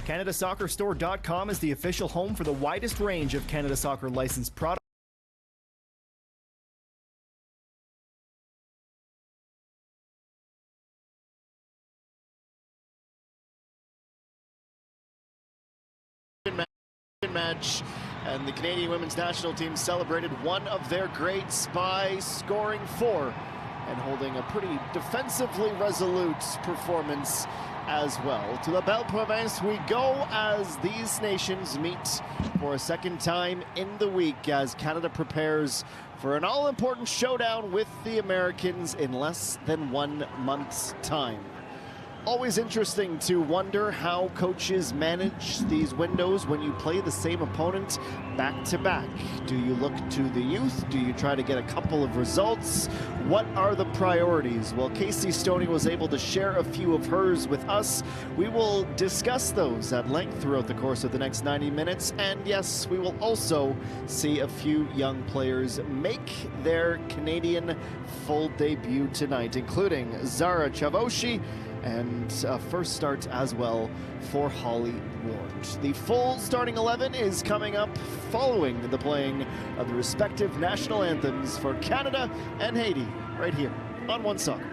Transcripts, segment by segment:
CanadaSoccerStore.com is the official home for the widest range of Canada Soccer licensed products. Match, and the Canadian women's national team celebrated one of their greats by scoring 4 and holding a pretty defensively resolute performance as well. To La Belle Province we go as these nations meet for a second time in the week as Canada prepares for an all-important showdown with the Americans in less than 1 month's time. Always interesting to wonder how coaches manage these windows when you play the same opponent back to back. Do you look to the youth? Do you try to get a couple of results? What are the priorities? Well, Casey Stoney was able to share a few of hers with us. We will discuss those at length throughout the course of the next 90 minutes. And yes, we will also see a few young players make their Canadian full debut tonight, including Zara Chavoshi, and first start as well for Holly Ward. The full starting 11 is coming up following the playing of the respective national anthems for Canada and Haiti right here on One Soccer.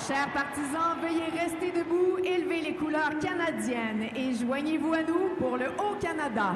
Chers partisans, veuillez rester debout, élevez les couleurs canadiennes et joignez-vous à nous pour le Haut-Canada.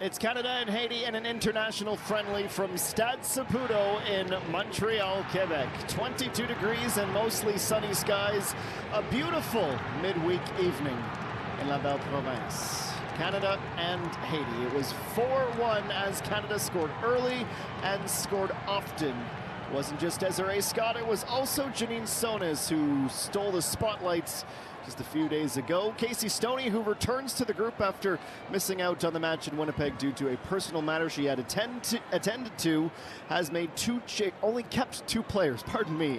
It's Canada and Haiti in an international friendly from Stade Saputo in Montreal, Quebec. 22 degrees and mostly sunny skies. A beautiful midweek evening in La Belle Province. Canada and Haiti. It was 4-1 as Canada scored early and scored often. It wasn't just Desiree Scott, it was also Janine Sones who stole the spotlights just a few days ago. Casey Stoney, who returns to the group after missing out on the match in Winnipeg due to a personal matter she had attended to, has made only kept 2 players,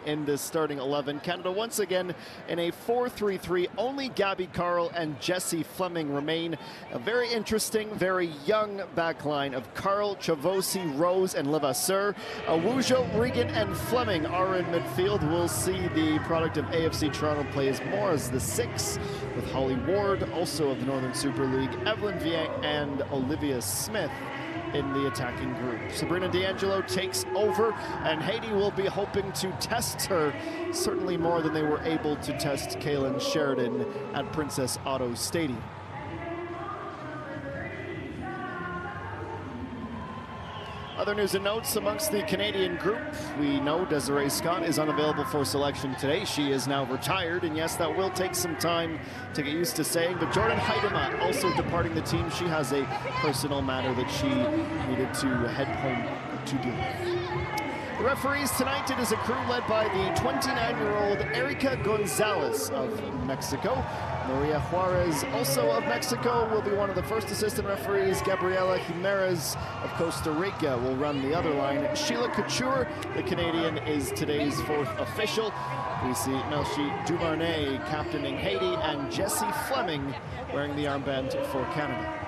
in this starting 11. Canada once again in a 4-3-3. Only Gabby Carl and Jessie Fleming remain. A very interesting, very young backline of Carl, Chavosi, Rose, and Levasseur. Awujo, Regan, and Fleming are in midfield. We'll see the product of AFC Toronto plays more as the 6, with Holly Ward, also of the Northern Super League, Evelyn Viet, and Olivia Smith in the attacking group. Sabrina D'Angelo takes over, and Haiti will be hoping to test her certainly more than they were able to test Kaylin Sheridan at Princess Auto Stadium. Other news and notes amongst the Canadian group. We know Desiree Scott is unavailable for selection today. She is now retired, and yes, that will take some time to get used to saying, but Jordan Heidema also departing the team. She has a personal matter that she needed to head home to deal with. The referees tonight, it is a crew led by the 29-year-old Erika Gonzalez of Mexico. Maria Juarez, also of Mexico, will be one of the first assistant referees. Gabriela Jimenez of Costa Rica will run the other line. Sheila Couture, the Canadian, is today's 4th official. We see Melchi Dumarnay captaining Haiti and Jessie Fleming wearing the armband for Canada.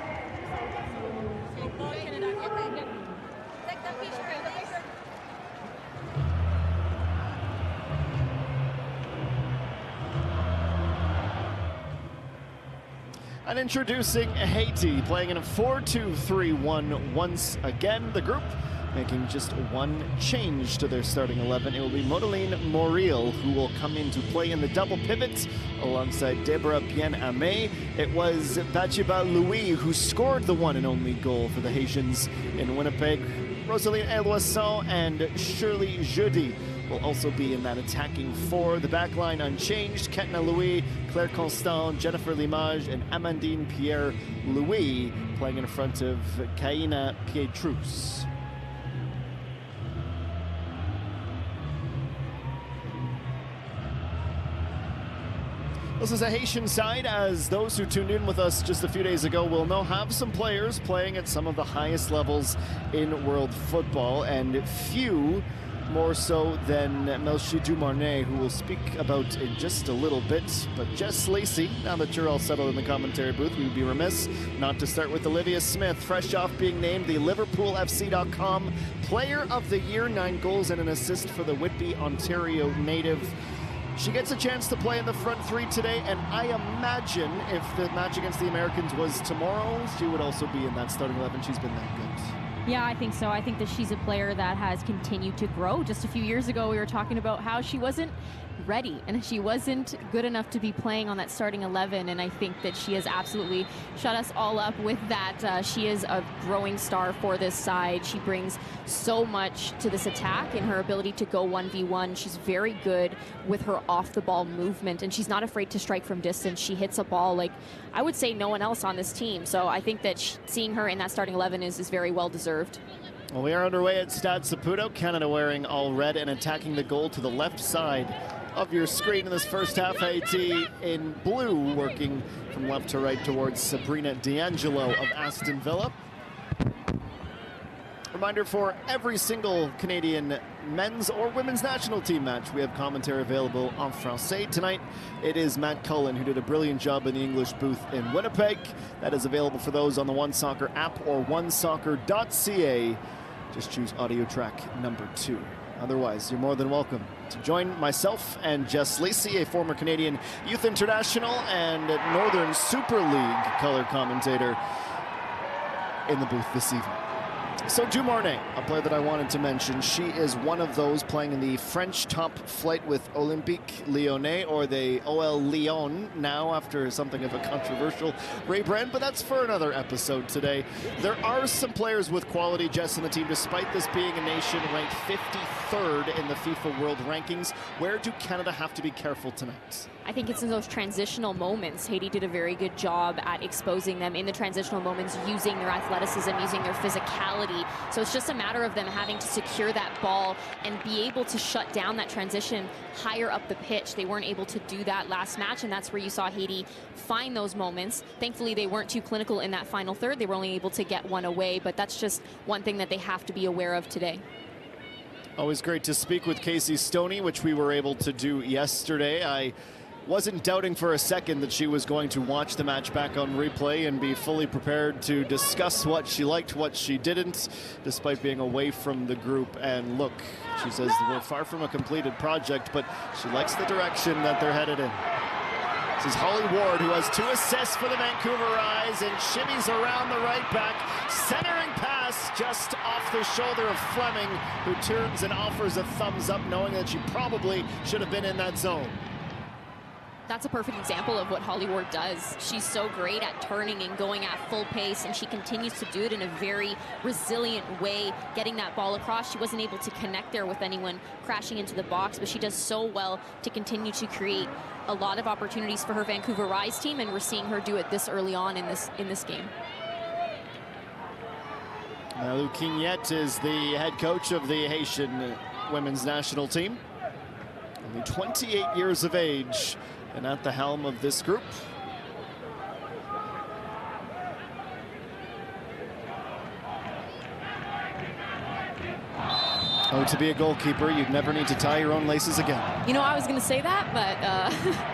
And introducing Haiti, playing in a 4-2-3-1 once again. The group making just one change to their starting 11. It will be Modeline Moriel who will come in to play in the double pivot alongside Deborah Bien-Aimé. It was Bachiba Louis who scored the one and only goal for the Haitians in Winnipeg. Rosaline Eloisson and Shirley Jeudi will also be in that attacking 4. The back line unchanged. Ketna Louis, Claire Constant, Jennifer Limage, and Amandine Pierre-Louis playing in front of Kaina Pietrus. This is a Haitian side, as those who tuned in with us just a few days ago will know, have some players playing at some of the highest levels in world football, and few more so than Melchi Dumarnay, who we'll speak about in just a little bit. But Jess Lacey, now that you're all settled in the commentary booth, we would be remiss not to start with Olivia Smith, fresh off being named the LiverpoolFC.com Player of the Year, 9 goals and an assist for the Whitby, Ontario native. She gets a chance to play in the front 3 today, and I imagine if the match against the Americans was tomorrow, she would also be in that starting 11. She's been that good. Yeah, I think so. I think that she's a player that has continued to grow. Just a few years ago, we were talking about how she wasn't ready and she wasn't good enough to be playing on that starting 11, and I think that she has absolutely shut us all up with that. She is a growing star for this side. She brings so much to this attack in her ability to go 1v1. She's very good with her off the ball movement, and she's not afraid to strike from distance. She hits a ball like I would say no one else on this team, so I think that seeing her in that starting 11 is very well deserved. Well, we are underway at Stade Saputo. Canada wearing all red and attacking the goal to the left side of your screen in this first half. Haiti in blue, working from left to right towards Sabrina D'Angelo of Aston Villa. Reminder, for every single Canadian men's or women's national team match, we have commentary available en français. Tonight, it is Matt Cullen, who did a brilliant job in the English booth in Winnipeg. That is available for those on the One Soccer app or onesoccer.ca. Just choose audio track number 2. Otherwise, you're more than welcome to join myself and Jess Lacey, a former Canadian Youth International and Northern Super League color commentator, in the booth this evening. So Dumarnay, a player that I wanted to mention, she is one of those playing in the French top flight with Olympique Lyonnais, or the OL Lyon now, after something of a controversial rebrand, but that's for another episode today. There are some players with quality, Jess, in the team, despite this being a nation ranked 53rd in the FIFA World Rankings. Where do Canada have to be careful tonight? I think it's in those transitional moments. Haiti did a very good job at exposing them in the transitional moments, using their athleticism, using their physicality. So it's just a matter of them having to secure that ball and be able to shut down that transition higher up the pitch. They weren't able to do that last match, and that's where you saw Haiti find those moments. Thankfully, they weren't too clinical in that final third. They were only able to get one away, but that's just one thing that they have to be aware of today. Always great to speak with Casey Stoney, which we were able to do yesterday. I wasn't doubting for a second that she was going to watch the match back on replay and be fully prepared to discuss what she liked, what she didn't, despite being away from the group. And look, she says we're far from a completed project, but she likes the direction that they're headed in. This is Holly Ward, who has 2 assists for the Vancouver Rise and shimmies around the right back. Centering pass just off the shoulder of Fleming, who turns and offers a thumbs up, knowing that she probably should have been in that zone. That's a perfect example of what Holly Ward does. She's so great at turning and going at full pace, and she continues to do it in a very resilient way, getting that ball across. She wasn't able to connect there with anyone crashing into the box, but she does so well to continue to create a lot of opportunities for her Vancouver Rise team, and we're seeing her do it this early on in this game. Lou Quignette is the head coach of the Haitian women's national team. Only 28 years of age and at the helm of this group. Oh, to be a goalkeeper, you'd never need to tie your own laces again. You know, I was going to say that, but...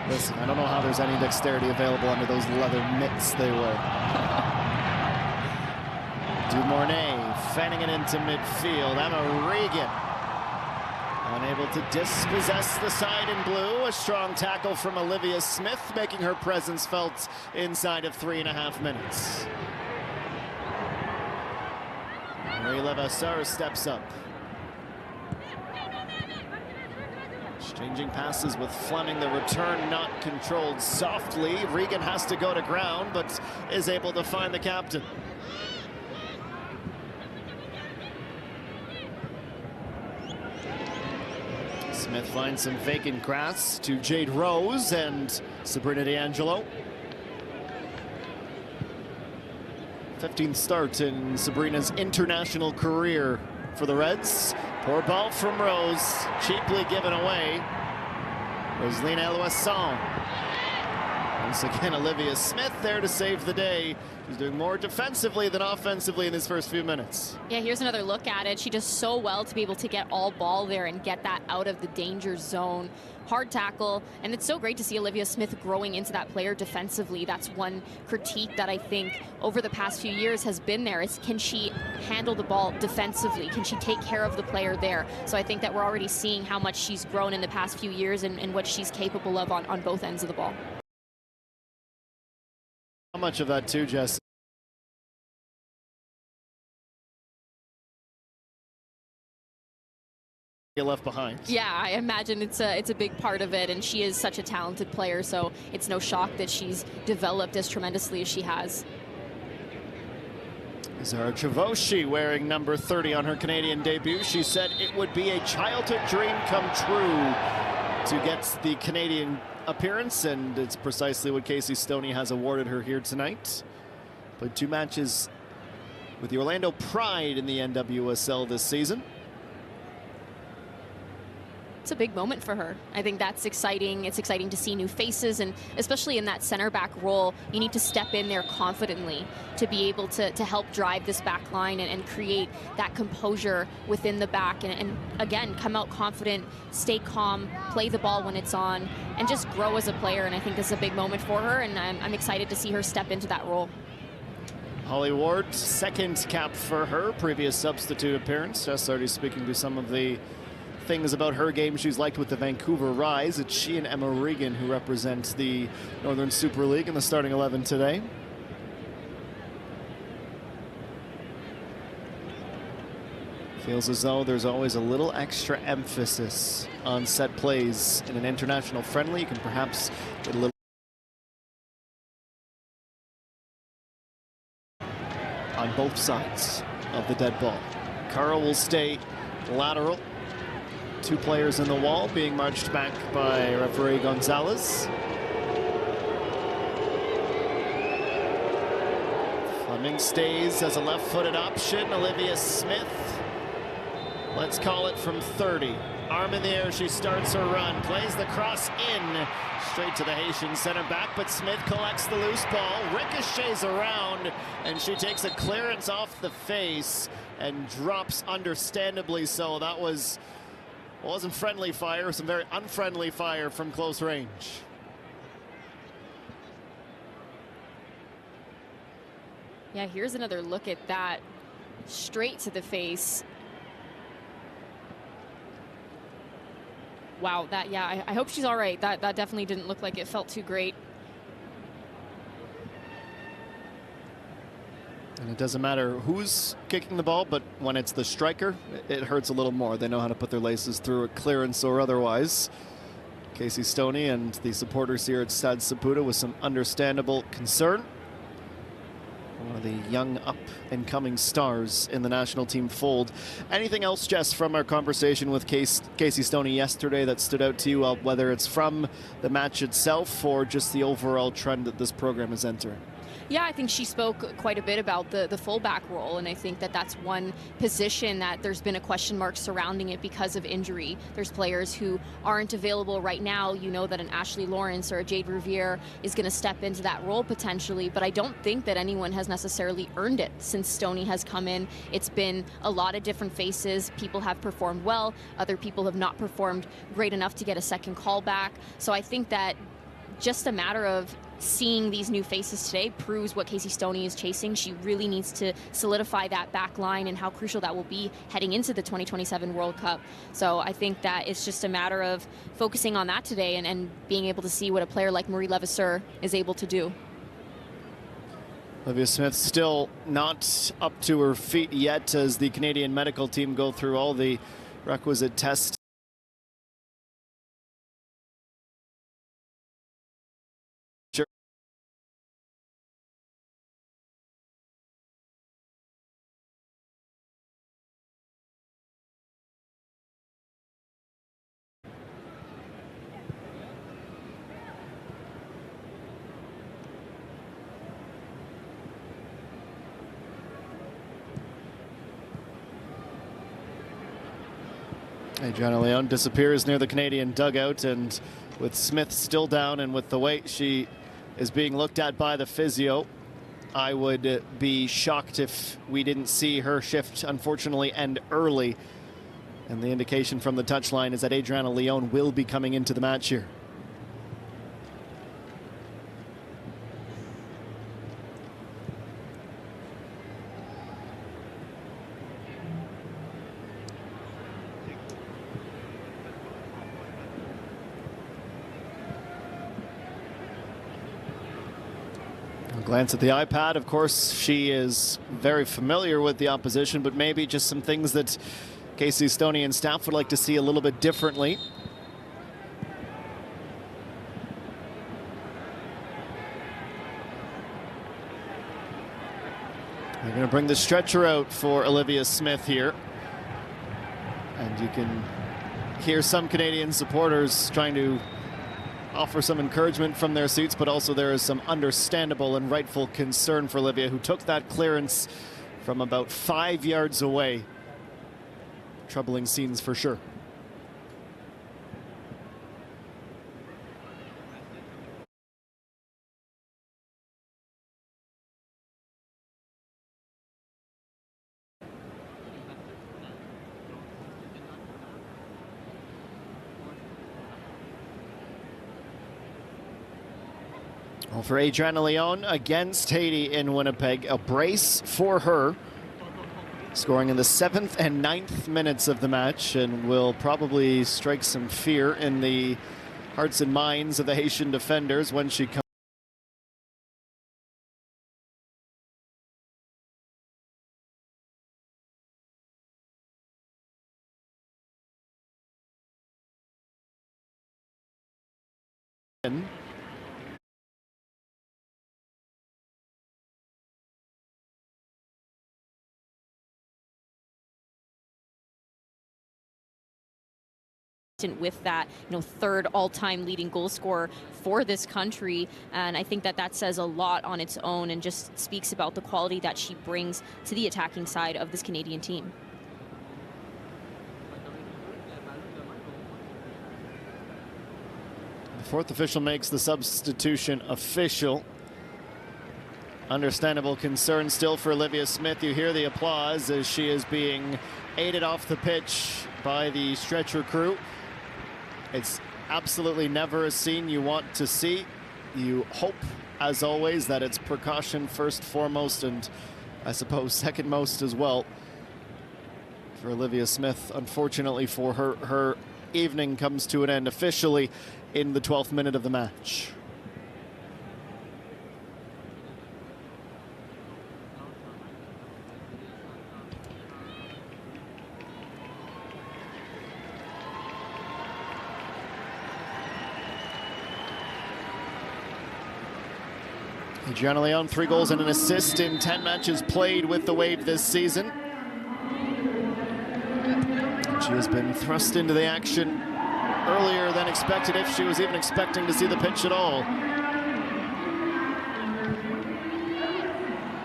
Listen, I don't know how there's any dexterity available under those leather mitts they wear. Dumornay fanning it into midfield. Emma Regan unable to dispossess the side in blue. A strong tackle from Olivia Smith, making her presence felt inside of 3.5 minutes. Marie Levasseur steps up. Exchanging passes with Fleming, the return not controlled softly. Regan has to go to ground, but is able to find the captain. Smith finds some vacant grass to Jade Rose and Sabrina D'Angelo. 15th start in Sabrina's international career for the Reds. Poor ball from Rose, cheaply given away. Rosalina Eloisson. Once again, Olivia Smith there to save the day. She's doing more defensively than offensively in his first few minutes. Yeah, here's another look at it. She does so well to be able to get all ball there and get that out of the danger zone. Hard tackle, and it's so great to see Olivia Smith growing into that player defensively. That's one critique that I think over the past few years has been there, is can she handle the ball defensively? Can she take care of the player there? So I think that we're already seeing how much she's grown in the past few years and what she's capable of on both ends of the ball. How much of that too, Jess? Left behind. Yeah, I imagine it's a big part of it, and she is such a talented player, so it's no shock that she's developed as tremendously as she has. Zara Chavoshi wearing number 30 on her Canadian debut. She said it would be a childhood dream come true to get the Canadian appearance, and it's precisely what Casey Stoney has awarded her here tonight. Played 2 matches with the Orlando Pride in the NWSL this season. It's a big moment for her. I think that's exciting. It's exciting to see new faces, and especially in that center back role, you need to step in there confidently to be able to help drive this back line and create that composure within the back, and again, come out confident, stay calm, play the ball when it's on, and just grow as a player. And I think this is a big moment for her, and I'm excited to see her step into that role. Holly Ward, second cap for her, previous substitute appearance. Just already speaking to some of the things about her game she's liked with the Vancouver Rise. It's she and Emma Regan who represent the Northern Super League in the starting 11 today. Feels as though there's always a little extra emphasis on set plays in an international friendly. You can perhaps get a little on both sides of the dead ball. Carl will stay lateral. 2 players in the wall being marched back by referee Gonzalez. Fleming stays as a left-footed option. Olivia Smith, let's call it from 30. Arm in the air, she starts her run, plays the cross in, straight to the Haitian center back, but Smith collects the loose ball, ricochets around, and she takes a clearance off the face and drops understandably so. That wasn't friendly fire, some very unfriendly fire from close range. Yeah, here's another look at that, straight to the face. Wow, I hope she's all right. That definitely didn't look like it felt too great. And it doesn't matter who's kicking the ball, but when it's the striker, it hurts a little more. They know how to put their laces through it, clearance or otherwise. Casey Stoney and the supporters here at Stade Saputo with some understandable concern. One of the young up-and-coming stars in the national team fold. Anything else, Jess, from our conversation with Casey Stoney yesterday that stood out to you, whether it's from the match itself or just the overall trend that this program is entering? Yeah, I think she spoke quite a bit about the fullback role, and I think that that's one position that there's been a question mark surrounding it because of injury. There's players who aren't available right now. You know that an Ashley Lawrence or a Jade Riviere is going to step into that role potentially, but I don't think that anyone has necessarily earned it since Stoney has come in. It's been a lot of different faces. People have performed well. Other people have not performed great enough to get a second call back. So I think that just a matter of seeing these new faces today proves what Casey Stoney is chasing. She really needs to solidify that back line and how crucial that will be heading into the 2027 World Cup. So I think that it's just a matter of focusing on that today and being able to see what a player like Marie Levasseur is able to do. Olivia Smith still not up to her feet yet as the Canadian medical team go through all the requisite tests. Adriana Leon disappears near the Canadian dugout, and with Smith still down and with the way she is being looked at by the physio, I would be shocked if we didn't see her shift, unfortunately, end early. And the indication from the touchline is that Adriana Leon will be coming into the match here. Glance at the iPad. Of course, she is very familiar with the opposition, but maybe just some things that Casey Stoney and staff would like to see a little bit differently. They're going to bring the stretcher out for Olivia Smith here. And you can hear some Canadian supporters trying to offer some encouragement from their seats, but also there is some understandable and rightful concern for Olivia, who took that clearance from about 5 yards away. Troubling scenes for sure. Well, for Adriana Leon against Haiti in Winnipeg, a brace for her, scoring in the 7th and 9th minutes of the match, and will probably strike some fear in the hearts and minds of the Haitian defenders when she comes in. With that, third all-time leading goal scorer for this country, and I think that says a lot on its own and just speaks about the quality that she brings to the attacking side of this Canadian team. The fourth official makes the substitution official. Understandable concern still for Olivia Smith. You hear the applause as she is being aided off the pitch by the stretcher crew. It's absolutely never a scene you want to see. You hope, as always, that it's precaution first, foremost, and I suppose second most as well. For Olivia Smith, unfortunately for her, her evening comes to an end officially in the 12th minute of the match. Adriana Leon, 3 goals and an assist in 10 matches played with the Wave this season. She has been thrust into the action earlier than expected, if she was even expecting to see the pitch at all.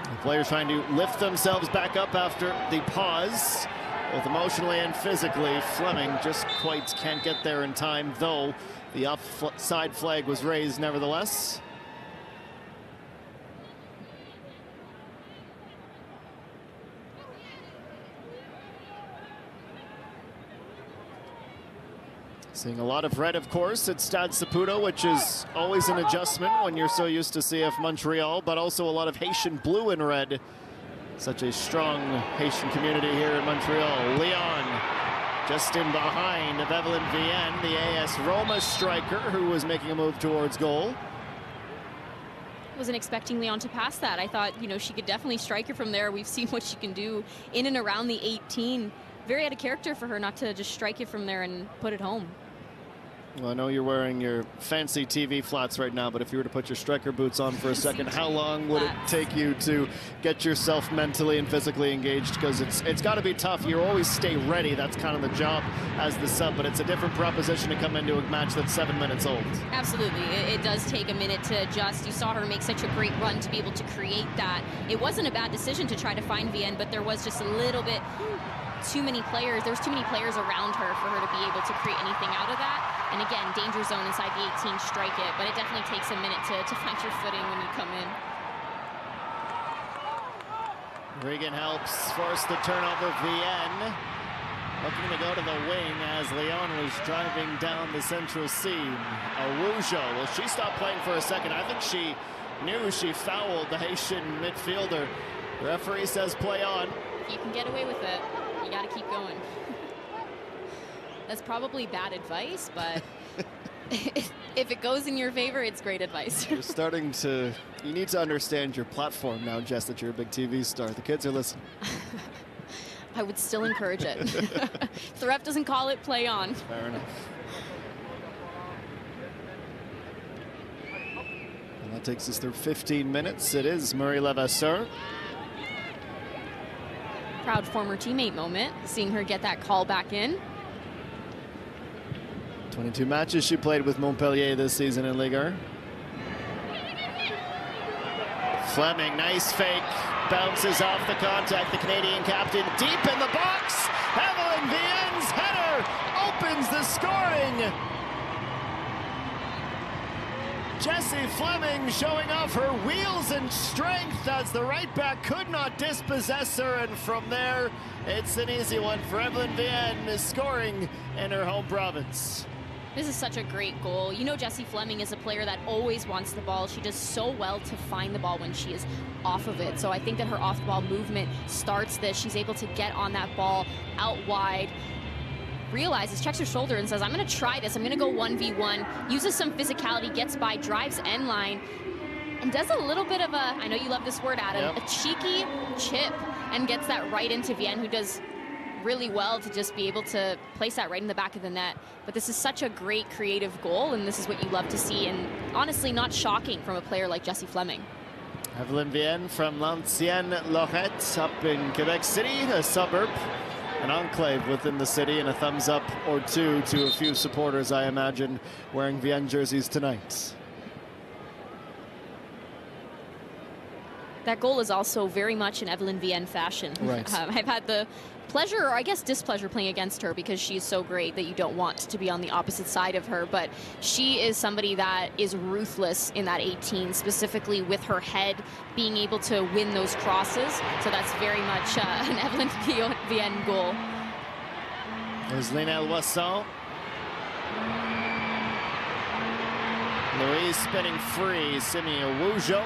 The players trying to lift themselves back up after the pause, both emotionally and physically. Fleming just quite can't get there in time, though the offside flag was raised nevertheless. Seeing a lot of red, of course, at Stade Saputo, which is always an adjustment when you're so used to CF Montreal, but also a lot of Haitian blue and red. Such a strong Haitian community here in Montreal. Leon just in behind of Evelyn Vienne, the AS Roma striker, who was making a move towards goal. Wasn't expecting Leon to pass that. I thought, you know, she could definitely strike it from there. We've seen what she can do in and around the 18. Very out of character for her not to just strike it from there and put it home. Well, I know you're wearing your fancy TV flats right now, but if you were to put your striker boots on for a second, how long would it take you to get yourself mentally and physically engaged? Because it's got to be tough. You always stay ready. That's kind of the job as the sub, but it's a different proposition to come into a match that's 7 minutes old. Absolutely. It does take a minute to adjust. You saw her make such a great run to be able to create that. It wasn't a bad decision to try to find Vienne, but there was just a little bit too many players. There's too many players around her for her to be able to create anything out of that. And again, danger zone inside the 18, strike it. But it definitely takes a minute to find your footing when you come in. Regan helps force the turnover. Vienne looking to go to the wing as Leon was driving down the central seam. Araujo, well, she stopped playing for a second. I think she knew she fouled the Haitian midfielder. The referee says play on. If you can get away with it, you got to keep going. That's probably bad advice, but if it goes in your favor, it's great advice. You're starting to, you need to understand your platform now, Jess, that you're a big TV star. The kids are listening. I would still encourage it. If the ref doesn't call it, play on. Fair enough. And that takes us through 15 minutes. It is Marie Levasseur. Proud former teammate moment, seeing her get that call back in. 22 matches she played with Montpellier this season in Ligue 1. Fleming, nice fake, bounces off the contact. The Canadian captain deep in the box. Evelyn Vienne's header opens the scoring. Jessie Fleming showing off her wheels and strength as the right back could not dispossess her, and from there it's an easy one for Evelyn Vienne, scoring in her home province. This is such a great goal. You know, Jessie Fleming is a player that always wants the ball. She does so well to find the ball when she is off of it. So I think that her off-the-ball movement starts this. She's able to get on that ball out wide, realizes, checks her shoulder and says, I'm going to try this. I'm going to go 1v1, uses some physicality, gets by, drives end line, and does a little bit of a, I know you love this word, Adam, a cheeky chip, and gets that right into Vienne, who does really well to just be able to place that right in the back of the net. But this is such a great creative goal, and this is what you love to see, and honestly not shocking from a player like Jessie Fleming. Evelyn Vienne from L'Ancienne Lorette up in Quebec City, a suburb, an enclave within the city, and a thumbs up or two to a few supporters, I imagine, wearing Vienne jerseys tonight. That goal is also very much in Evelyn Vienne fashion. Right. I've had the pleasure, or I guess displeasure, playing against her because she's so great that you don't want to be on the opposite side of her. But she is somebody that is ruthless in that 18, specifically with her head, being able to win those crosses. So that's very much an Evelyn Vienne goal. There's Linelle Wasson. Louise spinning free. Simi Awujo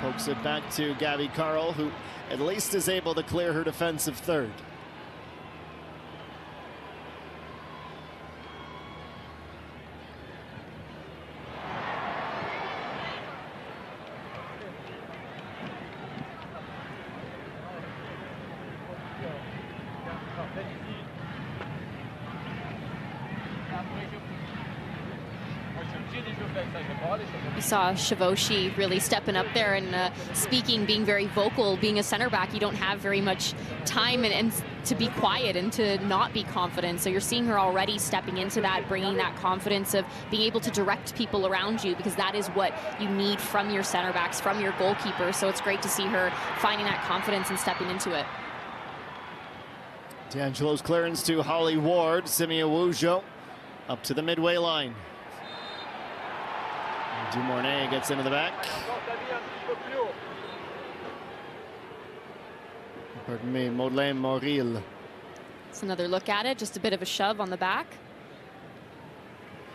pokes it back to Gabby Carl, who at least is able to clear her defensive third. You saw Shavoshi really stepping up there and speaking, being very vocal. Being a center back, you don't have very much time and to be quiet and to not be confident. So you're seeing her already stepping into that, bringing that confidence of being able to direct people around you, because that is what you need from your center backs, from your goalkeeper. So it's great to see her finding that confidence and stepping into it. D'Angelo's clearance to Holly Ward. Senyò up to the midway line. Dumornay gets into the back. Pardon me, Maudelaine Moril. It's another look at it, just a bit of a shove on the back.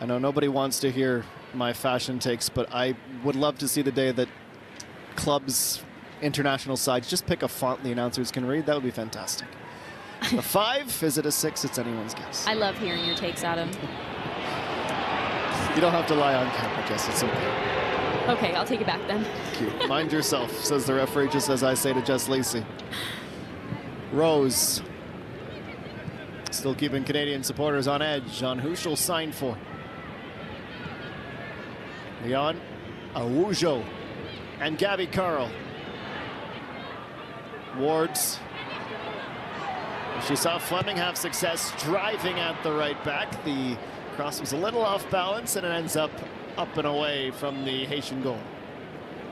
I know nobody wants to hear my fashion takes, but I would love to see the day that clubs, international sides, just pick a font the announcers can read. That would be fantastic. A 5? Is it a 6? It's anyone's guess. I love hearing your takes, Adam. You don't have to lie on camera, Jess. It's okay. Okay, I'll take it back then. Thank you. Mind yourself, says the referee, just as I say to Jess Lacey. Rose. Still keeping Canadian supporters on edge on who she'll sign for. Leon Awujo and Gabby Carl. Wards. She saw Fleming have success driving at the right back. The cross was a little off balance and it ends up and away from the Haitian goal.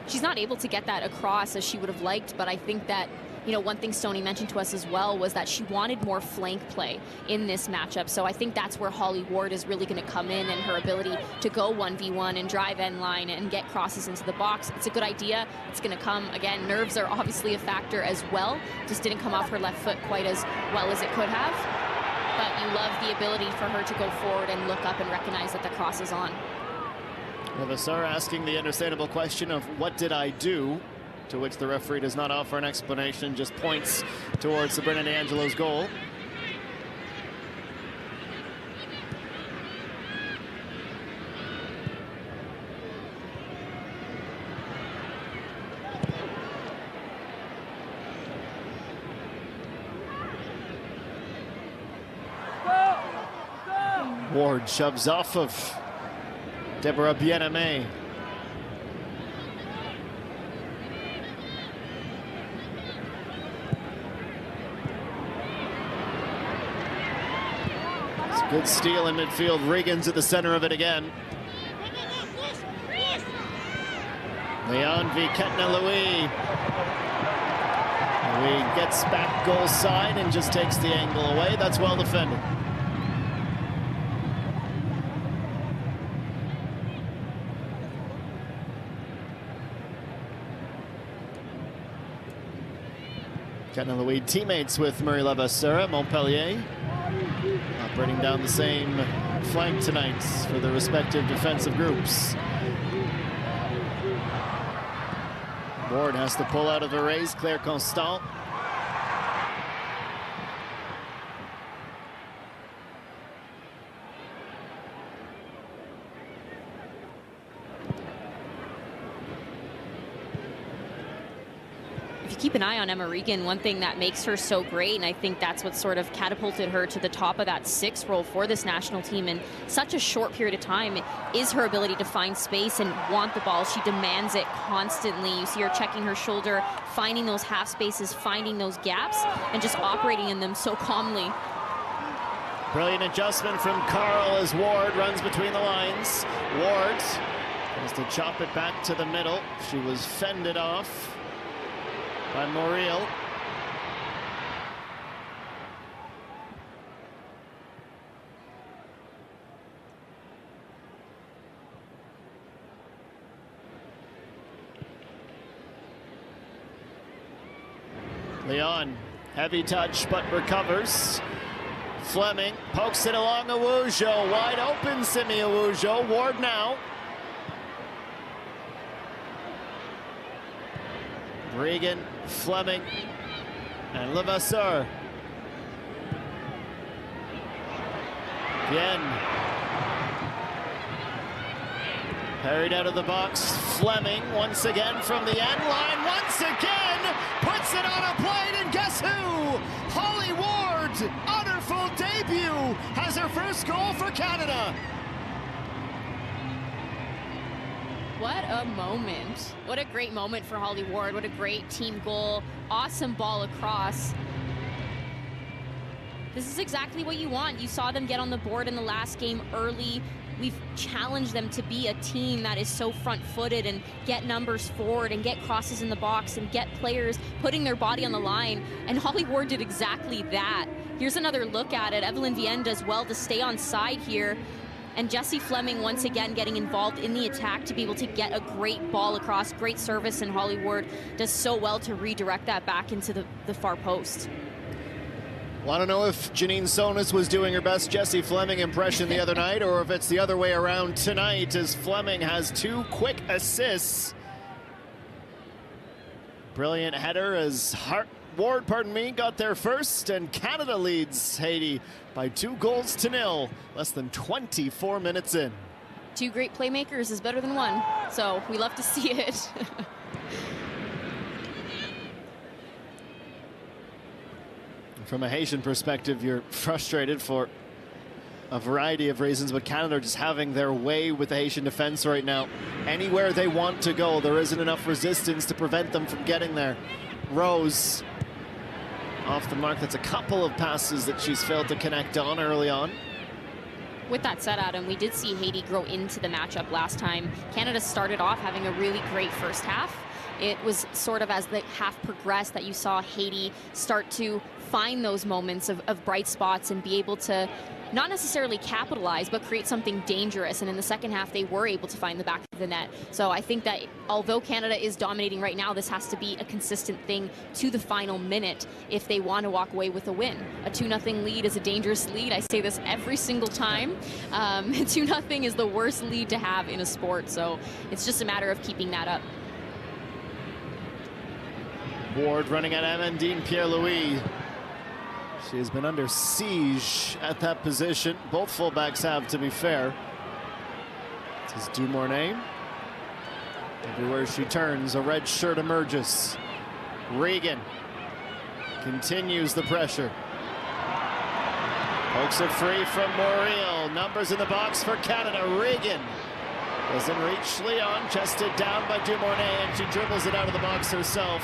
She's not able to get that across as she would have liked, but I think that, you know, one thing Stoney mentioned to us as well was that she wanted more flank play in this matchup. So I think that's where Holly Ward is really going to come in, and her ability to go 1v1 and drive end line and get crosses into the box. It's a good idea. It's going to come. Again, nerves are obviously a factor as well. Just didn't come off her left foot quite as well as it could have. But you love the ability for her to go forward and look up and recognize that the cross is on. Levasseur asking the understandable question of what did I do? To which the referee does not offer an explanation, just points towards Sabrina D'Angelo's goal. Ward shoves off of Deborah Bien-Aimé. Good steal in midfield. Regan's at the center of it again. Leon v. Ketna-Louis. Louis gets back goal side and just takes the angle away. That's well defended. Ketna-Louis teammates with Murray Levasseur at Montpellier. Operating down the same flank tonight for the respective defensive groups. Ward has to pull out of the race. Claire Constant. Keep an eye on Emma Regan. One thing that makes her so great, and I think that's what sort of catapulted her to the top of that 6 role for this national team in such a short period of time, is her ability to find space and want the ball. She demands it constantly. You see her checking her shoulder, finding those half spaces, finding those gaps, and just operating in them so calmly. Brilliant adjustment from Carl as Ward runs between the lines. Ward has to chop it back to the middle. She was fended off by Moril. Leon, heavy touch, but recovers. Fleming pokes it along Awujo, wide open Simi Awujo. Ward now. Regan, Fleming, and Levasseur. Again. Parried out of the box. Fleming once again from the end line. Once again puts it on a plate, and guess who? Holly Ward on her full debut has her first goal for Canada. What a moment. What a great moment for Holly Ward. What a great team goal. Awesome ball across. This is exactly what you want. You saw them get on the board in the last game early. We've challenged them to be a team that is so front-footed and get numbers forward and get crosses in the box and get players putting their body on the line. And Holly Ward did exactly that. Here's another look at it. Evelyn Vienne does well to stay on side here. And Jessie Fleming once again getting involved in the attack to be able to get a great ball across, great service, and Holly Ward does so well to redirect that back into the far post. Want to know if Janine Sonis was doing her best Jessie Fleming impression the other night, or if it's the other way around tonight, as Fleming has 2 quick assists. Brilliant header as Ward, got there first, and Canada leads Haiti by 2-0 less than 24 minutes in. 2 great playmakers is better than 1, so we love to see it. From a Haitian perspective, you're frustrated for a variety of reasons, but Canada are just having their way with the Haitian defense right now. Anywhere they want to go, there isn't enough resistance to prevent them from getting there. Rose off the mark. That's a couple of passes that she's failed to connect on early on. With that said, Adam, we did see Haiti grow into the matchup last time. Canada started off having a really great first half. It was sort of as the half progressed that you saw Haiti start to find those moments of bright spots and be able to not necessarily capitalize, but create something dangerous. And in the second half, they were able to find the back of the net. So I think that although Canada is dominating right now, this has to be a consistent thing to the final minute if they want to walk away with a win. A 2-0 lead is a dangerous lead. I say this every single time. 2-0 is the worst lead to have in a sport. So it's just a matter of keeping that up. Ward running at Amandine Pierre-Louis. She has been under siege at that position. Both fullbacks have, to be fair. This is Dumornay. Everywhere she turns, a red shirt emerges. Regan continues the pressure. Pokes it free from Moriel. Numbers in the box for Canada. Regan doesn't reach Leon. Chested down by Dumornay, and she dribbles it out of the box herself.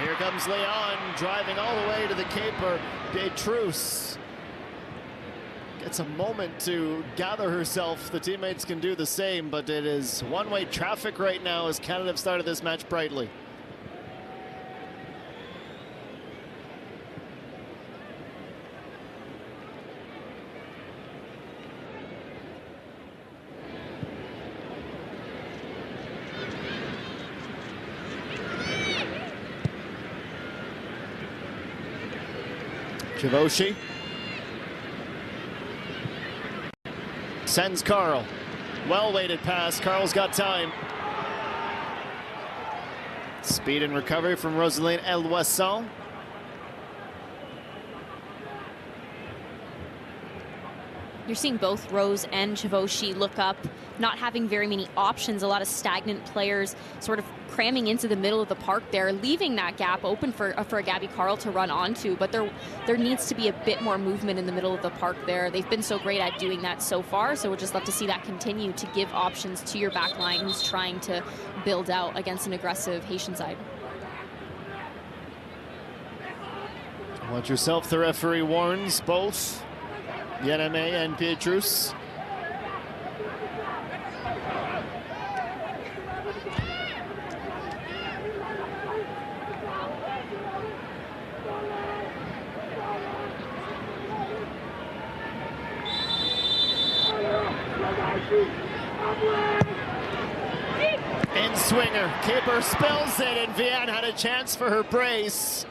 Here comes Leon, driving all the way to the caper. Beatrice gets a moment to gather herself. The teammates can do the same, but it is one-way traffic right now as Canada have started this match brightly. Chavoshi sends Carl. Well-weighted pass. Carl's got time. Speed and recovery from Rosaline Elwasson. You're seeing both Rose and Chavoshi look up, not having very many options, a lot of stagnant players sort of cramming into the middle of the park there, leaving that gap open for a Gabby Carl to run onto, but there needs to be a bit more movement in the middle of the park there. They've been so great at doing that so far, so we'll just love to see that continue to give options to your back line who's trying to build out against an aggressive Haitian side. Watch yourself, the referee warns both Yeneme and Pietrus. In swinger, keeper spills it, and Vienne had a chance for her brace.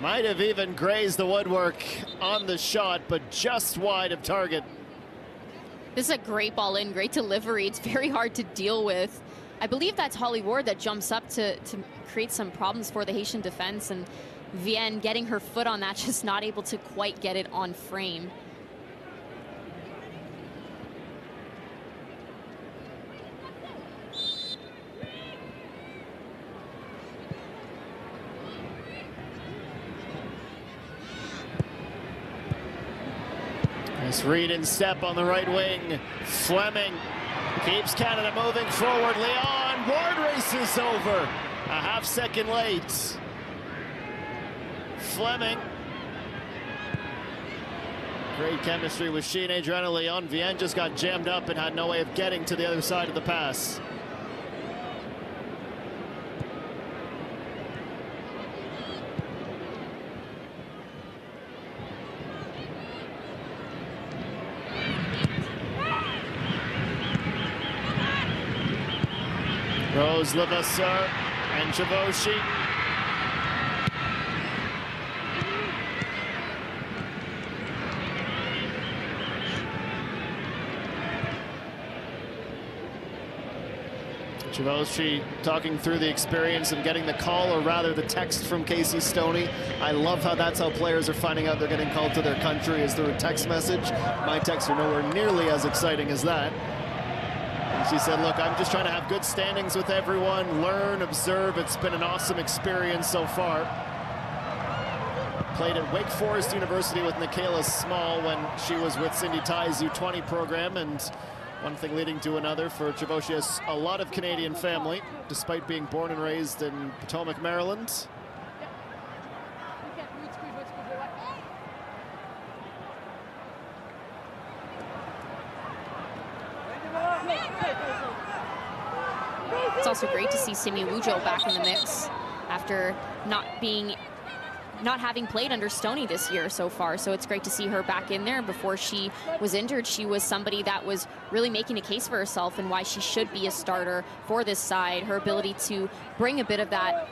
Might have even grazed the woodwork on the shot, but just wide of target. This is a great ball in, great delivery. It's very hard to deal with. I believe that's Holly Ward that jumps up to create some problems for the Haitian defense, and Vienne getting her foot on that, just not able to quite get it on frame. Nice read and step on the right wing. Fleming keeps Canada moving forward. Leon Ward races over. A half-second late. Fleming. Great chemistry with she and Adriana Leon. Vienne just got jammed up and had no way of getting to the other side of the pass. Rose Levasseur and Chavoshi. Chavoshi talking through the experience of getting the call, or rather the text from Casey Stoney. I love how that's how players are finding out they're getting called to their country, is through a text message. My texts are nowhere nearly as exciting as that. And she said, look, I'm just trying to have good standings with everyone, learn, observe. It's been an awesome experience so far. Played at Wake Forest University with Nikayla Small when she was with Cindy Ty's U20 program, and one thing leading to another for Chavoshi. Has a lot of Canadian family, despite being born and raised in Potomac, Maryland. It's also great to see Simi Wujo back in the mix after not having played under Stoney this year so far. So it's great to see her back in there. Before she was injured, she was somebody that was really making a case for herself and why she should be a starter for this side. Her ability to bring a bit of that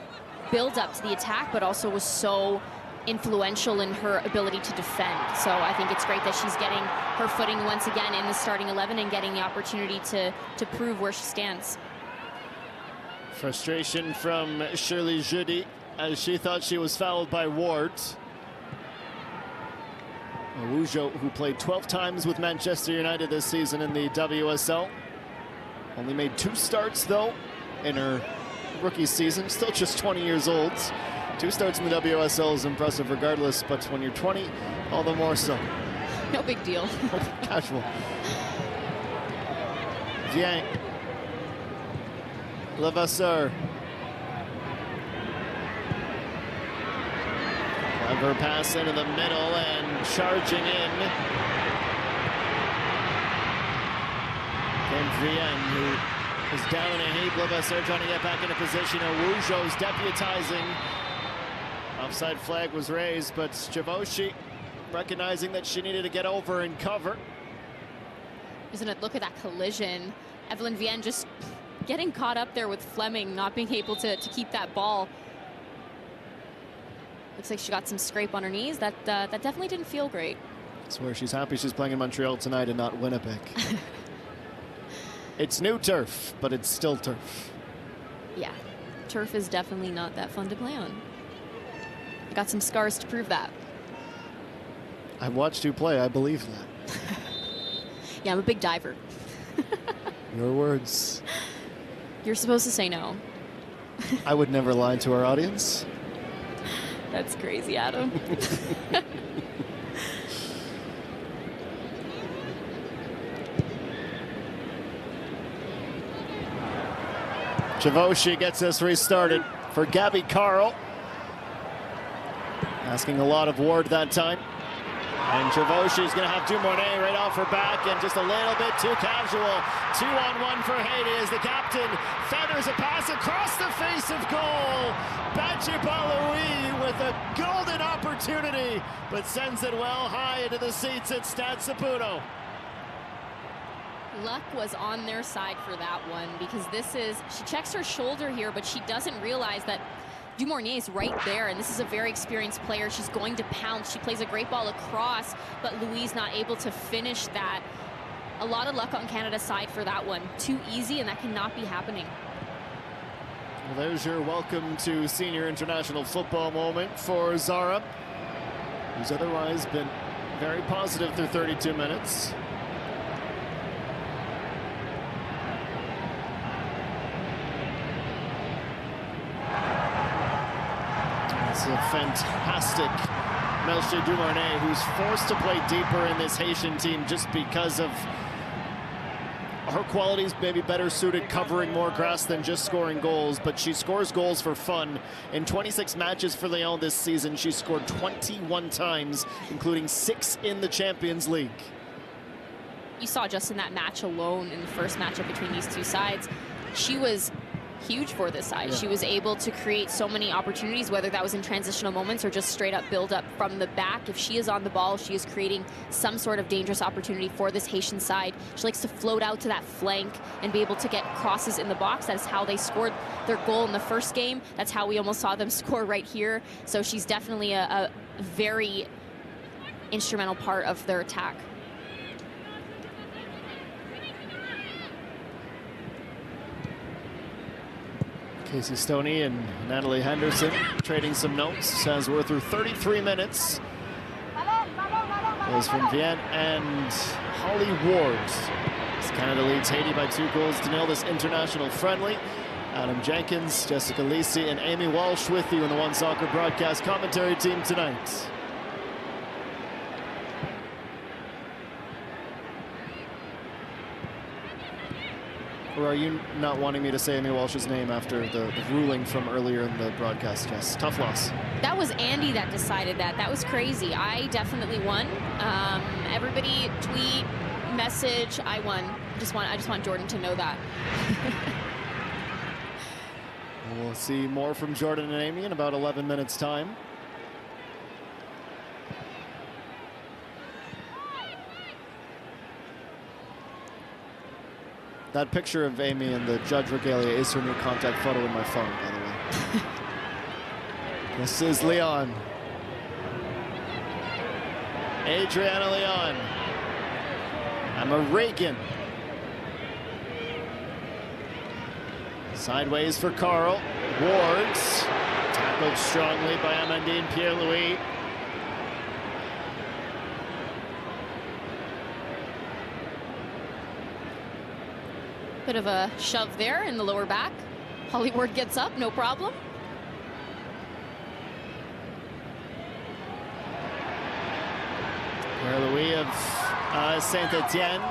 build up to the attack, but also was so influential in her ability to defend. So I think it's great that she's getting her footing once again in the starting 11 and getting the opportunity to prove where she stands. Frustration from Shirley Judy as she thought she was fouled by Ward. Wujo, who played 12 times with Manchester United this season in the WSL. Only made 2 starts, though, in her rookie season. Still just 20 years old. 2 starts in the WSL is impressive regardless, but when you're 20, all the more so. No big deal. Casual. Vienne. Levasseur. Clever pass into the middle and charging in came Vienne, who is down in a heap. Levasseur trying to get back into position. Wujo's deputizing. Offside flag was raised, but Chavoshi recognizing that she needed to get over and cover. Isn't it? Look at that collision. Evelyn Vienne just getting caught up there with Fleming, not being able to keep that ball. Looks like she got some scrape on her knees. That definitely didn't feel great. I swear she's happy she's playing in Montreal tonight and not Winnipeg. It's new turf, but it's still turf. Yeah, turf is definitely not that fun to play on. I got some scars to prove that. I've watched you play, I believe that. Yeah, I'm a big diver. Your words. You're supposed to say no. I would never lie to our audience. That's crazy, Adam. Chavoshi gets us restarted for Gabby Carl. Asking a lot of Ward that time. And Chavoshi is going to have Dumornay right off her back, and just a little bit too casual. 2-on-1 for Haiti as the captain feathers a pass across the face of goal. Badji Baloui with a golden opportunity, but sends it well high into the seats at Stade Saputo. Luck was on their side for that one, because she checks her shoulder here, but she doesn't realize that Dumornay is right there, and this is a very experienced player. She's going to pounce. She plays a great ball across, but Louise not able to finish that. A lot of luck on Canada's side for that one. Too easy, and that cannot be happening. Well, there's your welcome to senior international football moment for Zara, who's otherwise been very positive through 32 minutes. It's a fantastic Melchior Dumarnet, who's forced to play deeper in this Haitian team just because of her qualities, maybe better suited covering more grass than just scoring goals, but she scores goals for fun. In 26 matches for Lyon this season, she scored 21 times, including 6 in the Champions League. You saw just in that match alone, in the first matchup between these two sides, she was huge for this side. Yeah. She was able to create so many opportunities, whether that was in transitional moments or just straight up build up from the back. If she is on the ball, she is creating some sort of dangerous opportunity for this Haitian side. She likes to float out to that flank and be able to get crosses in the box. That is how they scored their goal in the first game. That's how we almost saw them score right here. So she's definitely a very instrumental part of their attack. Casey Stoney and Natalie Henderson trading some notes as we're through 33 minutes. Goals from Vienne and Holly Ward. As Canada leads Haiti by 2-0 this international friendly. Adam Jenkins, Jessica Lisi, and Amy Walsh with you in the One Soccer broadcast commentary team tonight. Or are you not wanting me to say Amy Walsh's name after the ruling from earlier in the broadcast, Jess? Tough loss. That was Andy that decided that. That was crazy. I definitely won. Everybody tweet, message, I won. I just want Jordan to know that. We'll see more from Jordan and Amy in about 11 minutes' time. That picture of Amy in the judge regalia is her new contact photo in my phone, by the way. This is Lyon. Adriana Lyon. Emma Reagan. Sideways for Carl. Wards. Tackled strongly by Amandine Pierre-Louis. Bit of a shove there in the lower back. Holly Ward gets up, no problem. Pierre-Louis of Saint-Etienne.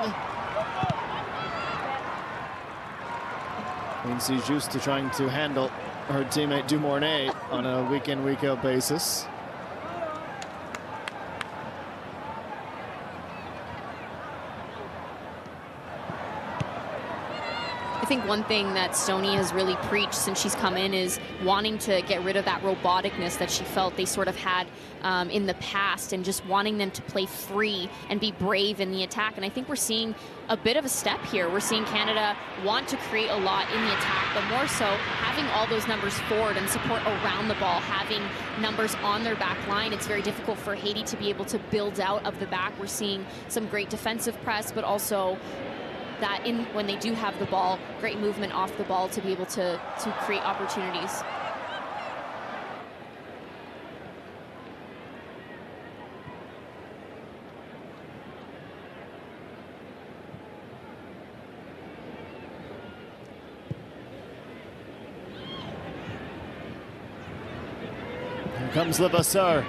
Quincy Juste trying to handle her teammate Dumarnet on a week-in, week-out basis. I think one thing that Stoney has really preached since she's come in is wanting to get rid of that roboticness that she felt they sort of had in the past, and just wanting them to play free and be brave in the attack. And I think we're seeing a bit of a step here. We're seeing Canada want to create a lot in the attack, but more so having all those numbers forward and support around the ball, having numbers on their back line. It's very difficult for Haiti to be able to build out of the back. We're seeing some great defensive press, but also that when they do have the ball, great movement off the ball to be able to create opportunities. Here comes Levasseur.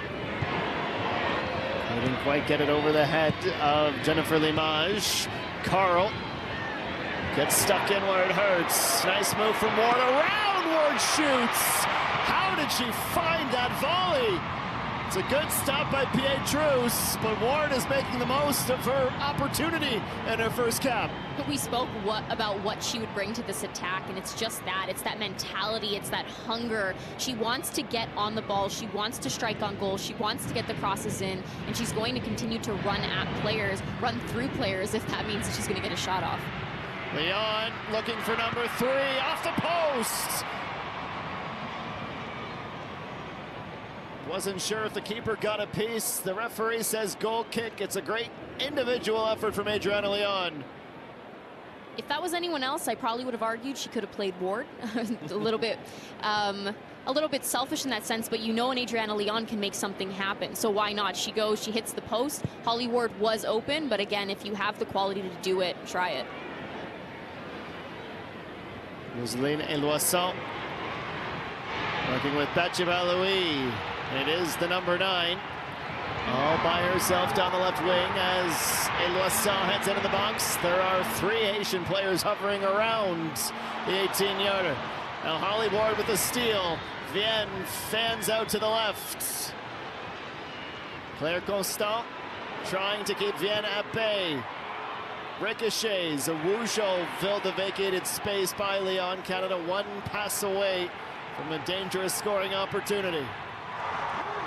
Couldn't quite get it over the head of Jennifer Limage. Carl gets stuck in where it hurts. Nice move from Ward. Around Ward shoots. How did she find that volley? It's a good stop by Pietrus, but Ward is making the most of her opportunity in her first cap. But we spoke about what she would bring to this attack, and it's just that. It's that mentality. It's that hunger. She wants to get on the ball. She wants to strike on goal. She wants to get the crosses in, and she's going to continue to run at players, run through players, if that means that she's going to get a shot off. Lyon looking for number 3 off the post. Wasn't sure if the keeper got a piece. The referee says goal kick. It's a great individual effort from Adriana Lyon. If that was anyone else, I probably would have argued she could have played Ward. a little bit selfish in that sense, but you know an Adriana Lyon can make something happen. So why not? She goes, she hits the post. Holly Ward was open, but again, if you have the quality to do it, try it. Roseline Eloisson working with Batchiba Louis. It is the number 9. All by herself down the left wing as Seleksyon heads into the box. There are 3 Haitian players hovering around the 18-yarder. Now Holly Ward with the steal. Vienne fans out to the left. Claire Constant trying to keep Vienne at bay. Ricochets. Awujo filled the vacated space by Lyon. Canada 1 pass away from a dangerous scoring opportunity.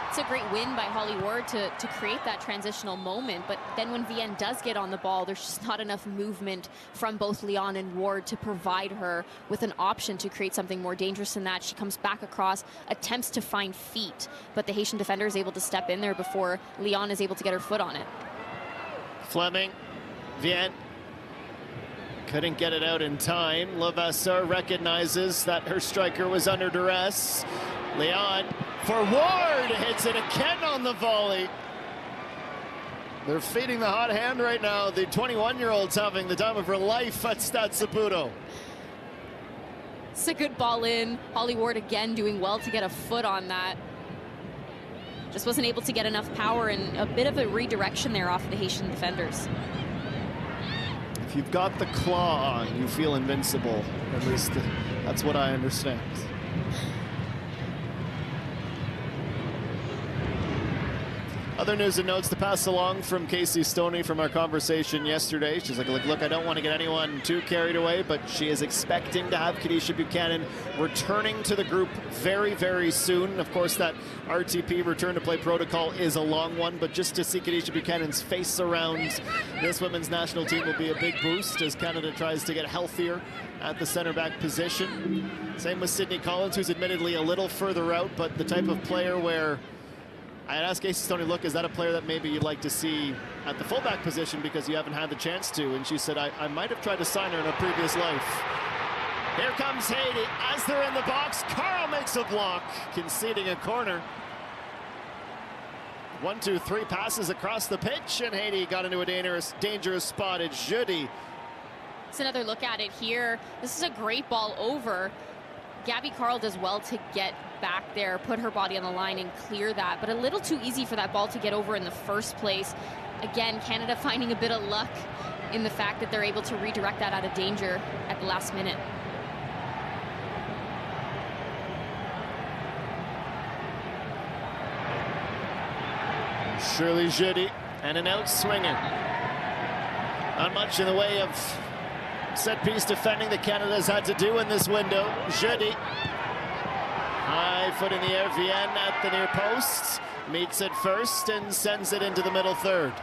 It's a great win by Holly Ward to create that transitional moment, but then when Vienne does get on the ball, there's just not enough movement from both Lyon and Ward to provide her with an option to create something more dangerous than that. She comes back across, attempts to find feet, but the Haitian defender is able to step in there before Lyon is able to get her foot on it. Fleming, Vienne couldn't get it out in time. Levasseur recognizes that her striker was under duress. Lyon for Ward, hits it again on the volley. They're feeding the hot hand right now. The 21-year-old's having the time of her life at Stade Saputo. It's a good ball in. Holly Ward again doing well to get a foot on that. Just wasn't able to get enough power, and a bit of a redirection there off of the Haitian defenders. If you've got the claw on, you feel invincible. At least that's what I understand. Other news and notes to pass along from Casey Stoney from our conversation yesterday. She's like, look, I don't want to get anyone too carried away, but she is expecting to have Kadisha Buchanan returning to the group very, very soon. Of course, that RTP return to play protocol is a long one, but just to see Kadisha Buchanan's face around this women's national team will be a big boost as Canada tries to get healthier at the center back position. Same with Sydney Collins, who's admittedly a little further out, but the type of player where I had asked Casey Stoney, look, is that a player that maybe you'd like to see at the fullback position because you haven't had the chance to? And she said, I might have tried to sign her in a previous life. Here comes Haiti as they're in the box. Carl makes a block, conceding a corner. 1, 2, 3 passes across the pitch, and Haiti got into a dangerous spot. It's Jeudi. It's another look at it here. This is a great ball over. Gabby Carl does well to get back there, put her body on the line and clear that, but a little too easy for that ball to get over in the first place. Again, Canada finding a bit of luck in the fact that they're able to redirect that out of danger at the last minute. Shirley Jeudi and an out swinging. Not much in the way of set-piece defending that Canada's had to do in this window. Jeudi, high foot in the air. Vienne at the near post, meets it first and sends it into the middle third.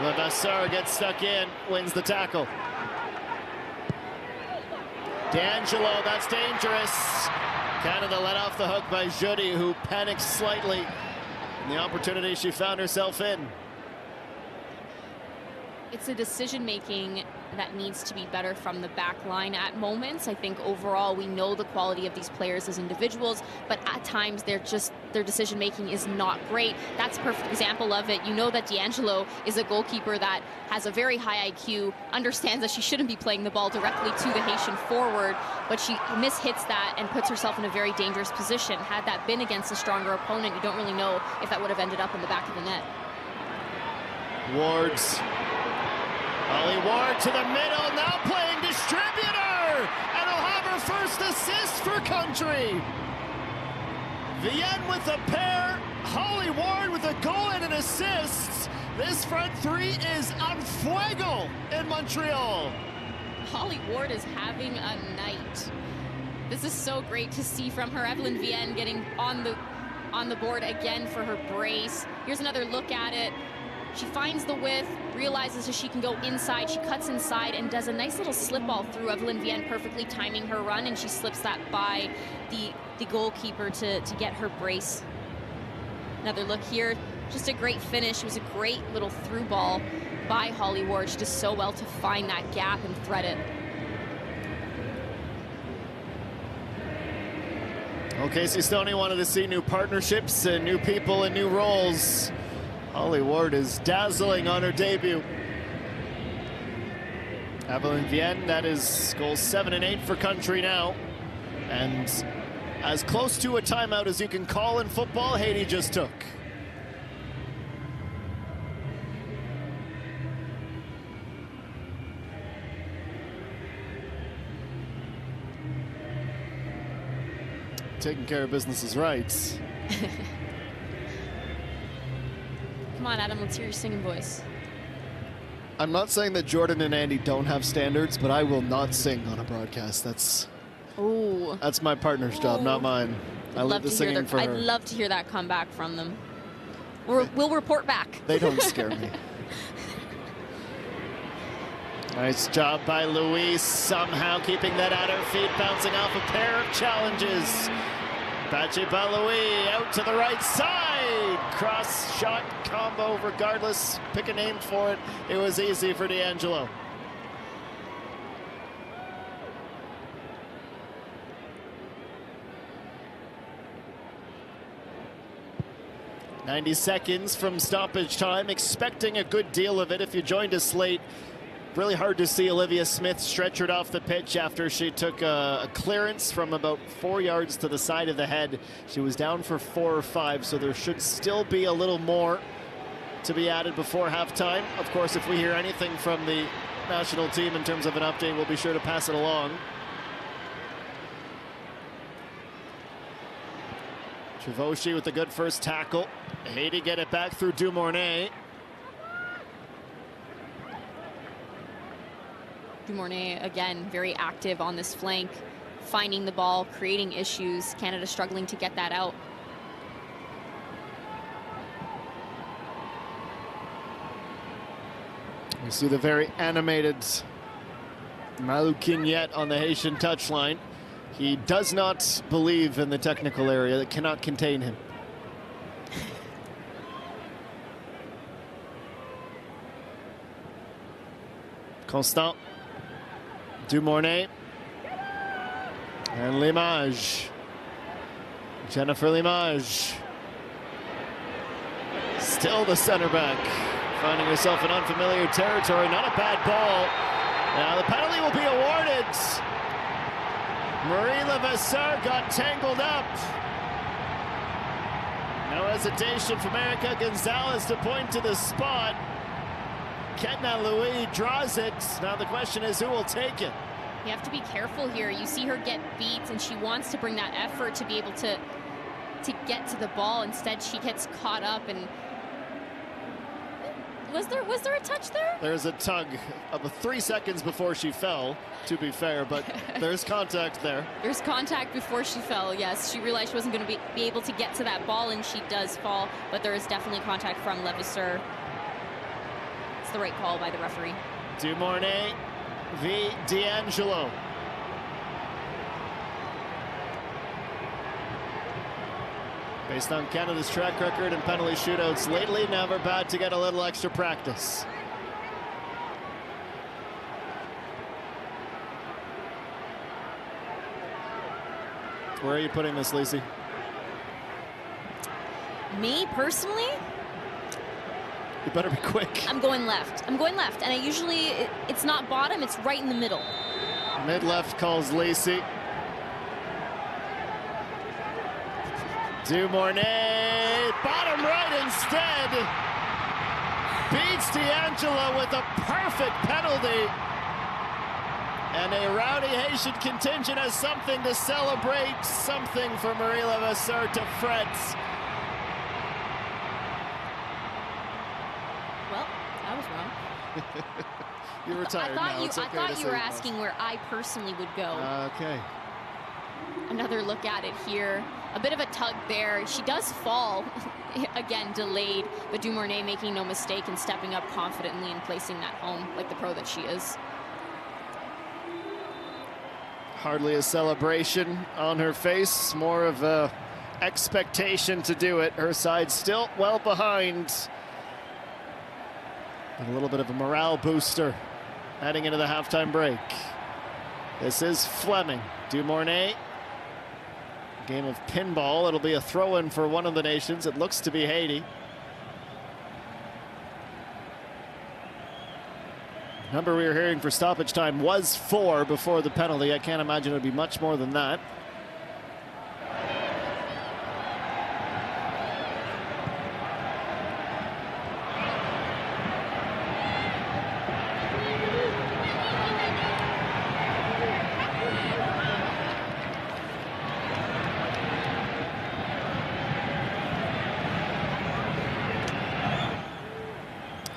Levasseur gets stuck in, wins the tackle. D'Angelo, that's dangerous. Canada let off the hook by Jeudi, who panicked slightly in the opportunity she found herself in. It's a decision-making that needs to be better from the back line at moments. I think overall we know the quality of these players as individuals, but at times their decision-making is not great. That's a perfect example of it. You know that D'Angelo is a goalkeeper that has a very high IQ, understands that she shouldn't be playing the ball directly to the Haitian forward, but she mishits that and puts herself in a very dangerous position. Had that been against a stronger opponent, you don't really know if that would have ended up in the back of the net. Ward's Holly Ward to the middle, now playing distributor, and he'll have her first assist for country. Vienne with a pair, Holly Ward with a goal and an assist. This front three is on fuego in Montreal. Holly Ward is having a night. This is so great to see from her. Evelyn Vienne getting on the board again for her brace. Here's another look at it. She finds the width, realizes that she can go inside. She cuts inside and does a nice little slip ball through Evelyn Vienne, perfectly timing her run, and she slips that by the goalkeeper to get her brace. Another look here, just a great finish. It was a great little through ball by Holly Ward. She does so well to find that gap and thread it. Well, Casey Stoney wanted to see new partnerships and new people and new roles. Holly Ward is dazzling on her debut. Evelyn Vienne, that is goals 7 and 8 for country now. And as close to a timeout as you can call in football, Haiti just took. Taking care of business is right. Come on, Adam, let's hear your singing voice. I'm not saying that Jordan and Andy don't have standards, but I will not sing on a broadcast. That's my partner's job, not mine. I leave the singing for her. I'd love to hear that come back from them. We'll report back. They don't scare me. Nice job by Louise, somehow keeping that at her feet, bouncing off a pair of challenges. Bache Baloui out to the right side. Cross shot combo, regardless. Pick a name for it. It was easy for D'Angelo. "90 seconds from stoppage time, expecting a good deal of it. If you joined us late, really hard to see Olivia Smith stretchered off the pitch after she took a clearance from about 4 yards to the side of the head. She was down for 4 or 5, so there should still be a little more to be added before halftime. Of course, if we hear anything from the national team in terms of an update, we'll be sure to pass it along. Chavoshi with a good first tackle. Haiti get it back through Dumornay. Dumornay, again, very active on this flank, finding the ball, creating issues. Canada struggling to get that out. We see the very animated Malou Quignet on the Haitian touchline. He does not believe in the technical area that cannot contain him. Constant. Dumornay. And Limage. Jennifer Limage. Still the center back. Finding herself in unfamiliar territory. Not a bad ball. Now the penalty will be awarded. Marie Levasseur got tangled up. No hesitation from Erica Gonzalez to point to the spot. Ketna Louis draws it. Now the question is, who will take it? You have to be careful here. You see her get beat, and she wants to bring that effort to be able to get to the ball. Instead, she gets caught up. And was there a touch there? There's a tug of 3 seconds before she fell, to be fair, but there's contact there. There's contact before she fell, yes. She realized she wasn't going to be able to get to that ball, and she does fall, but there is definitely contact from Levasseur. It's the right call by the referee. Dumornay v. D'Angelo. Based on Canada's track record in penalty shootouts lately, never bad to get a little extra practice. Where are you putting this, Lacey? Me, personally? You better be quick. I'm going left. I'm going left, and I usually, it's not bottom, it's right in the middle. Mid-left calls Lacey. Dumornay, bottom right instead. Beats D'Angelo with a perfect penalty. And a rowdy Haitian contingent has something to celebrate, something for Marie Levasseur to fret. Well, I was wrong. You're retired now. I thought you were asking where I personally would go. Okay. Another look at it here. A bit of a tug there. She does fall, again, delayed, but Dumornay making no mistake and stepping up confidently and placing that home like the pro that she is. Hardly a celebration on her face, more of a expectation to do it. Her side still well behind. But a little bit of a morale booster heading into the halftime break. This is Fleming. Dumornay. Game of pinball. It'll be a throw-in for one of the nations. It looks to be Haiti. Number we were hearing for stoppage time was 4 before the penalty. I can't imagine it would be much more than that.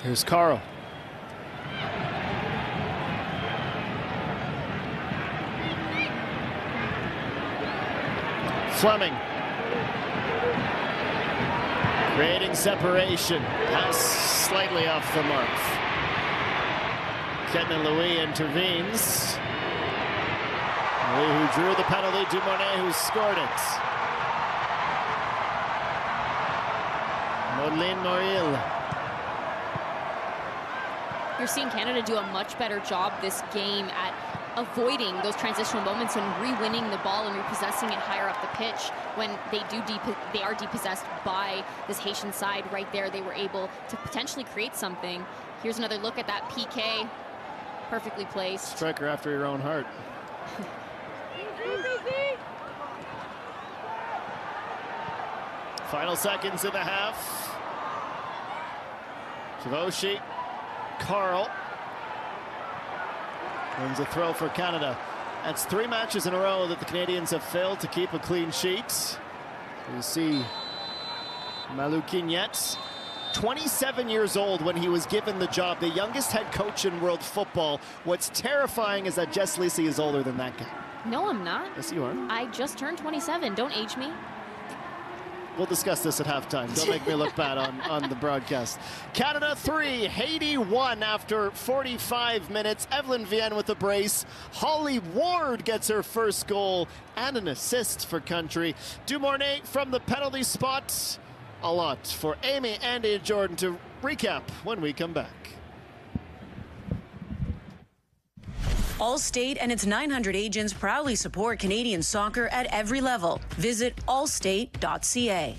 Here's Carl. Fleming. Creating separation. Pass slightly off the mark. Kenton Louis intervenes. Louis who drew the penalty, Dumornay who scored it. Maudlin Moril. You're seeing Canada do a much better job this game at avoiding those transitional moments and re-winning the ball and repossessing it higher up the pitch. When they are depossessed by this Haitian side right there, they were able to potentially create something. Here's another look at that PK. Perfectly placed. Striker after your own heart. Final seconds in the half. Chavoshi. Carl wins a throw for Canada. That's 3 matches in a row that the Canadians have failed to keep a clean sheet. You see Malou Quignette, 27 years old when he was given the job, the youngest head coach in world football. What's terrifying is that Jess Lisi is older than that guy. No, I'm not. Yes, you are. I just turned 27. Don't age me. We'll discuss this at halftime. Don't make me look bad on the broadcast. Canada 3, Haiti 1 after 45 minutes. Evelyn Vienne with a brace. Holly Ward gets her first goal and an assist for country. Dumornay from the penalty spot. A lot for Amy, Andy, and Jordan to recap when we come back. Allstate and its 900 agents proudly support Canadian soccer at every level. Visit allstate.ca.